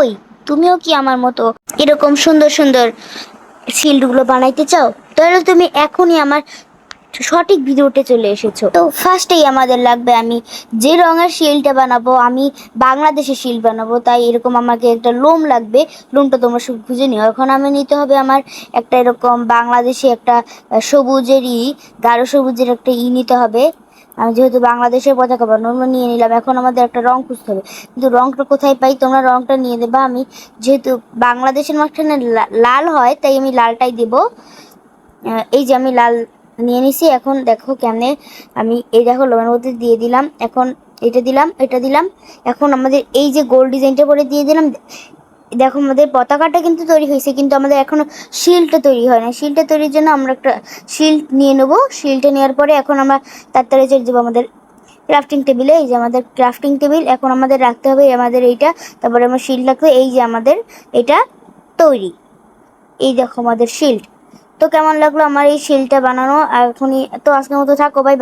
কই, তুমিও কি আমার মতো এরকম সুন্দর সুন্দর শিল্ডগুলো বানাইতে চাও? তাহলে তুমি এখনই আমার সঠিক ভিডিওতে চলে এসেছো। তো ফার্স্টেই আমাদের লাগবে, আমি যে রঙের শিলটা বানাবো, আমি বাংলাদেশের শিল বানাবো, তাই এরকম আমাকে একটা লোম লাগবে। লোমটা তোমরা সব খুঁজে নিও। এখন আমি নিতে হবে আমার একটা এরকম বাংলাদেশি একটা সবুজের গাঢ় সবুজের একটা নিতে হবে। আমি যেহেতু বাংলাদেশের পতাকা বানাবো নিয়ে নিলাম। এখন আমাদের একটা রং খুঁজতে হবে, কিন্তু রংটা কোথায় পাই? তোমরা রংটা নিয়ে দেবা। আমি যেহেতু বাংলাদেশের মাঝখানে লাল হয়, তাই আমি লালটাই দেবো। এই যে আমি লাল নিয়ে নিছি। এখন দেখো কেমনে আমি এই দেখো লোমের মধ্যে দিয়ে দিলাম। এখন এটা দিলাম, এটা দিলাম। এখন আমাদের এই যে গোল ডিজাইনটা করে দিয়ে দিলাম। দেখো আমাদের পতাকাটা কিন্তু তৈরি হয়েছে, কিন্তু আমাদের এখনো শিলটা তৈরি হয় না। শিলটা তৈরির জন্য আমরা একটা শিল নিয়ে নেবো। শিলটা নেওয়ার পরে এখন আমরা তাড়াতাড়ি চলে যাবো আমাদের ক্রাফটিং টেবিলে। এই যে আমাদের ক্রাফটিং টেবিল, এখন আমাদের রাখতে হবে আমাদের এইটা। তারপরে আমার শিল রাখতে, এই যে আমাদের এটা তৈরি। এই দেখো আমাদের শিল্ড। তো কেমন লাগলো আমার এই শিলটা বানানো? এখনই তো আজকের মতো থাকো, বাই।